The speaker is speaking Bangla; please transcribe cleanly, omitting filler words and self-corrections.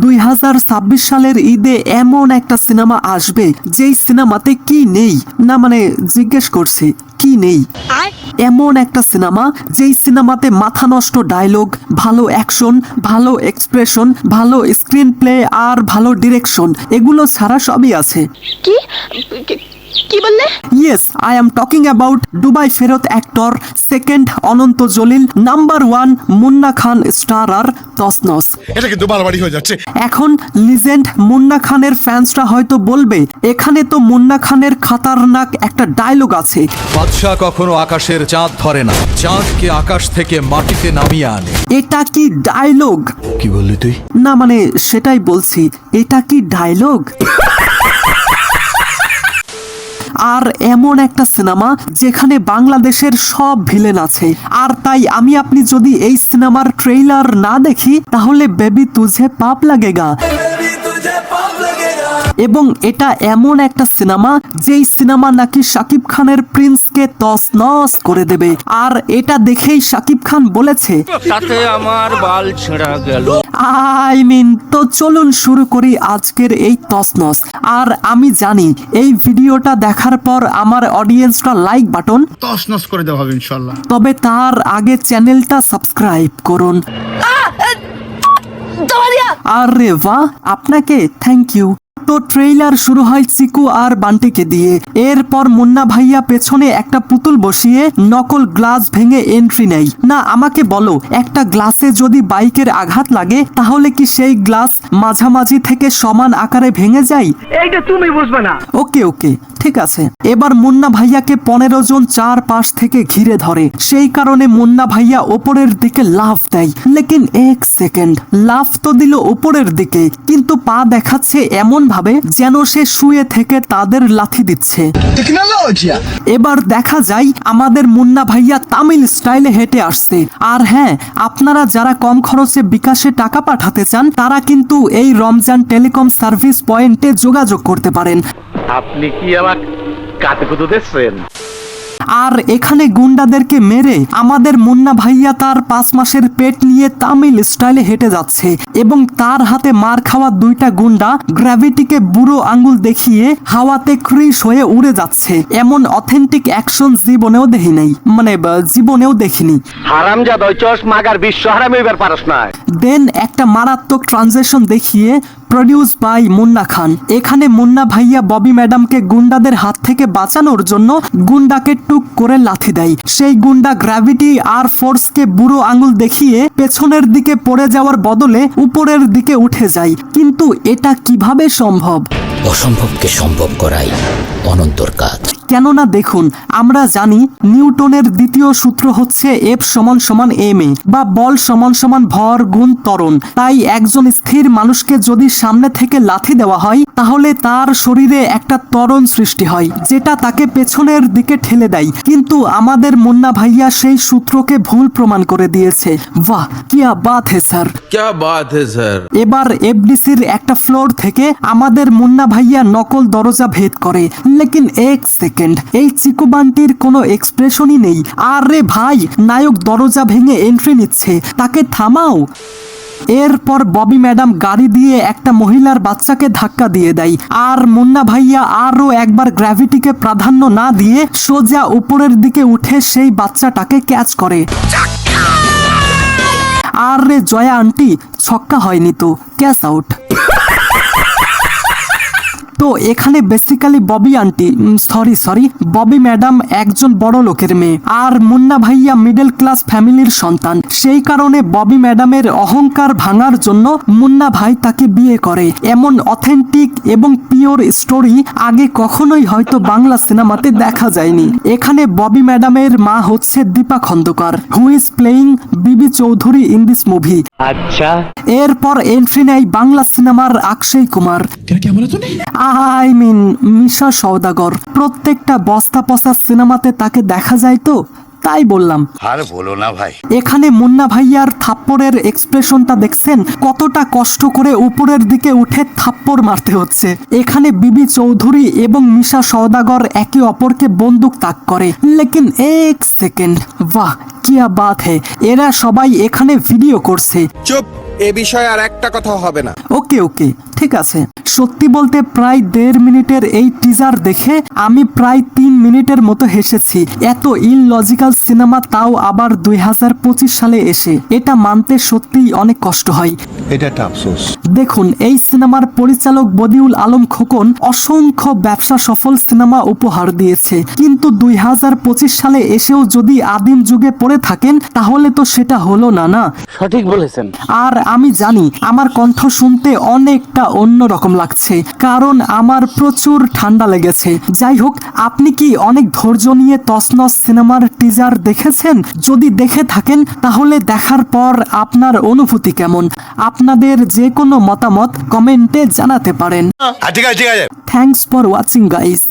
2026 সালের ঈদে এমন একটা সিনেমা আসবে যেই সিনেমাতে কি নেই, না মানে জিজ্ঞেস করছি কি নেই। এমন একটা সিনেমা যেই সিনেমাতে মাথা নষ্ট ডায়লগ, ভালো অ্যাকশন, ভালো এক্সপ্রেশন, ভালো স্ক্রিন প্লে আর ভালো ডিরেকশন, এগুলো ছাড়া সবই আছে। কি কি বললে? Yes, I am talking about Dubai ফেরত actor, second Ananta Jalil, number 1 Munna খান স্টারার তসনস। এটা কিন্তু বাড়াবাড়ি হয়ে যাচ্ছে। এখন লিজেন্ড মুন্না খানের ফ্যান্সরা হয়তো বলবে, এখানে তো মুন্না খানের খাতারনাক একটা ডায়লগ আছে, বাদশা কখনো আকাশের চাঁদ ধরে না, চাঁদকে আকাশ থেকে মাটিতে নামিয়ে আনে। এটা কি ডায়লগ? কি বললি তুই? না মানে সেটাই বলছি, এটা কি ডায়লগ? আর এমন একটা সিনেমা যেখানে বাংলাদেশের সব ভিলেন আছে, আর তাই আমি আপনি যদি এই সিনেমার ট্রেইলার না দেখি তাহলে বেবি তুঝে পাপ লাগেগা। এবং এটা এমন একটা সিনেমা যেই সিনেমা নাকি শাকিব খানের প্রিন্সকে তছনছ করে দেবে, আর এটা দেখেই শাকিব খান বলেছে তাতে আমার বাল ছেঁড়া গেল। তো চলুন শুরু করি আজকের এই তছনছ। আর আমি জানি এই ভিডিওটা দেখার পর আমার অডিয়েন্সটা লাইক বাটন তছনছ করে দেওয়া হবে ইনশাআল্লাহ। তবে তার আগে চ্যানেলটা সাবস্ক্রাইব করুন। আরে বাহ, আপনাকে থ্যাংক ইউ। তো ট্রেইলার শুরু হয় চিকু আর বান্টিকে দিয়ে। এরপর মুন্না ভাইয়া পেছনে একটা পুতুল বসিয়ে নকল গ্লাস ভেঙে এন্ট্রি নেয়। না আমাকে বলো, একটা গ্লাসে যদি বাইকের আঘাত লাগে তাহলে কি সেই গ্লাস মাঝামাঝি থেকে সমান আকারে ভেঙে যায়? এইটা তুমি বুঝবে না। ওকে ওকে ঠিক আছে। এবার মুন্না ভাইয়াকে 15 জন চারপাশ থেকে ঘিরে ধরে, সেই কারণে মুন্না ভাইয়া ওপরের দিকে লাফ দেয়। লেকিন এক সেকেন্ড, লাফ তো দিল ওপরের দিকে, কিন্তু পা দেখাচ্ছে এমন ভাবে যেন সে শুয়ে থেকে তাদের লাথি দিচ্ছে। এবার দেখা যায় আমাদের মুন্না ভাইয়া তামিল স্টাইলে হেঁটে আসছে। আর হ্যাঁ, আপনারা যারা কম খরচে বিকাশে টাকা পাঠাতে চান তারা কিন্তু এই রমজান টেলিকম সার্ভিস পয়েন্টে যোগাযোগ করতে পারেন। আপনি কি আমার কাতুকুতু দেখছেন? আর এখানে গুন্ডাদেরকে মেরে আমাদের মুন্না ভাইয়া তার 5 মাসের পেট নিয়ে তামিল স্টাইলে হেঁটে যাচ্ছে, এবং তার হাতে মার খাওয়া 2টা গুন্ডা গ্র্যাভিটিকে বুড়ো আঙ্গুল দেখিয়ে হাওয়াতে ক্রিশ হয়ে উড়ে যাচ্ছে। এমন অথেন্টিক অ্যাকশন জীবনেও দেখি নাই, মানে জীবনেও দেখিনি। হারামজাদা চশ মাগার বিশ্ব হারাম এবার পারস না। দেন একটা মারাত্মক ট্রানজেকশন দেখিয়ে প্রডিউস বাই মুন্না খান। এখানে মুন্না ভাইয়া ববি ম্যাডামকে গুন্ডাদের হাত থেকে বাঁচানোর জন্য গুন্ডাকে টুক করে লাথি দেয়। সেই গুন্ডা গ্র্যাভিটি আর ফোর্সকে বুড়ো আঙুল দেখিয়ে পেছনের দিকে পড়ে যাওয়ার বদলে উপরের দিকে উঠে যায়। কিন্তু এটা কিভাবে সম্ভব? অসম্ভবকে সম্ভব করাই অনন্তর কাজ। কেননা দেখুন, আমরা জানি নিউটনের দ্বিতীয় সূত্র হচ্ছে F = ma, বা বল = ভর গুণ ত্বরণ। তাই একজন স্থির মানুষকে যদি সামনে থেকে লাথি দেওয়া হয় তাহলে তার শরীরে একটা ত্বরণ সৃষ্টি হয়, যেটা তাকে পেছনের দিকে ঠেলে দেয়। কিন্তু আমাদের মুন্না ভাইয়া সেই সূত্রকে ভুল প্রমাণ করে দিয়েছে। বাহ, কিয়া বাত হে স্যার, क्या बात है सर। এবার এফডিসির একটা ফ্লোর থেকে আমাদের মুন্না ভাইয়া নকল দরজা ভেদ করে। লেকিন এক সেকেন্ড, এই চিকু বান্টির কোনো এক্সপ্রেশনই নেই। আরে ভাই, নায়ক দরজা ভেঙে এন্ট্রি নিচ্ছে, তাকে থামাও। এরপর ববি ম্যাডাম গাড়ি দিয়ে একটা মহিলার বাচ্চাকে ধাক্কা দিয়ে দেয়, আর মুন্না ভাইয়া আরও একবার গ্র্যাভিটিকে প্রাধান্য না দিয়ে সোজা উপরের দিকে উঠে সেই বাচ্চাটাকে ক্যাচ করে। আর রে জয়া আন্টি, ছক্কা হয়নি তো, ক্যাচ আউট। তো এখানে basically Bobby aunty, sorry Bobby madam একজন বড় লোকের মেয়ে, আর মুন্না ভাইয়া মিডল ক্লাস ফ্যামিলির সন্তান। সেই কারণে ববি ম্যাডামের অহংকার ভাঙার জন্য মুন্না ভাই তাকে বিয়ে করে। এমন অথেন্টিক এবং পিওর স্টোরি আগে কখনোই হয়তো বাংলা সিনেমাতে দেখা যায়নি। এখানে ববি ম্যাডামের মা হচ্ছে Dipa Khandakar, who is playing Bibi Chowdhury in this movie. আচ্ছা, এরপর এন্ট্রি নেয় বাংলা সিনেমার অক্ষয় কুমার, মিশা সওদাগর। প্রত্যেকটা বস্তা পচা সিনেমাতে তাকে দেখা যায়, তো তাই বললাম। আর বলো না ভাই, এখানে মুন্না ভাইয়ার থাপ্পড়ের এক্সপ্রেশনটা দেখছেন, কতটা কষ্ট করে উপরের দিকে উঠে থাপ্পড় মারতে হচ্ছে। এখানে বিবি চৌধুরী এবং মিশা সওদাগর একে অপরকে বন্দুক তাক করে। লেকিন এক সেকেন্ড, বাহ কিয়া বাত হে, এরা সবাই এখানে ভিডিও করছে। চুপ, এ বিষয়ে আর একটা কথা হবে না। ওকে ওকে ঠিক আছে। সত্যি বলতে প্রায় 1.5 মিনিটের এই টিজার দেখে আমি প্রায় 3 মিনিটের মতো হেসেছি। এত ইললজিক্যাল সিনেমা, তাও আবার 2025 সালে এসে, এটা মানতে সত্যিই অনেক কষ্ট হয়। এটা একটা আফসোস। দেখুন, এই সিনেমার পরিচালক বদিউল আলম খোকন অসংখ্য ব্যবসা সফল সিনেমা উপহার দিয়েছে, কিন্তু 2025 সালে এসেও যদি আদিম যুগে পড়ে থাকেন তাহলে তো সেটা হলো না। না, সঠিক বলেছেন। আর আমি জানি আমার কণ্ঠ শুনতে অনেকটা অন্যরকম লাগছে, কারণ আমার প্রচুর ঠান্ডা লেগেছে। যাই হোক, আপনি কি অনেক ধৈর্য নিয়ে তছনছ সিনেমার টিজার দেখেছেন? যদি দেখে থাকেন তাহলে দেখার পর আপনার অনুভূতি কেমন? আপনাদের যে কোনো মতামত কমেন্টে জানাতে পারেন। ঠিক আছে ঠিক আছে। Thanks for watching guys.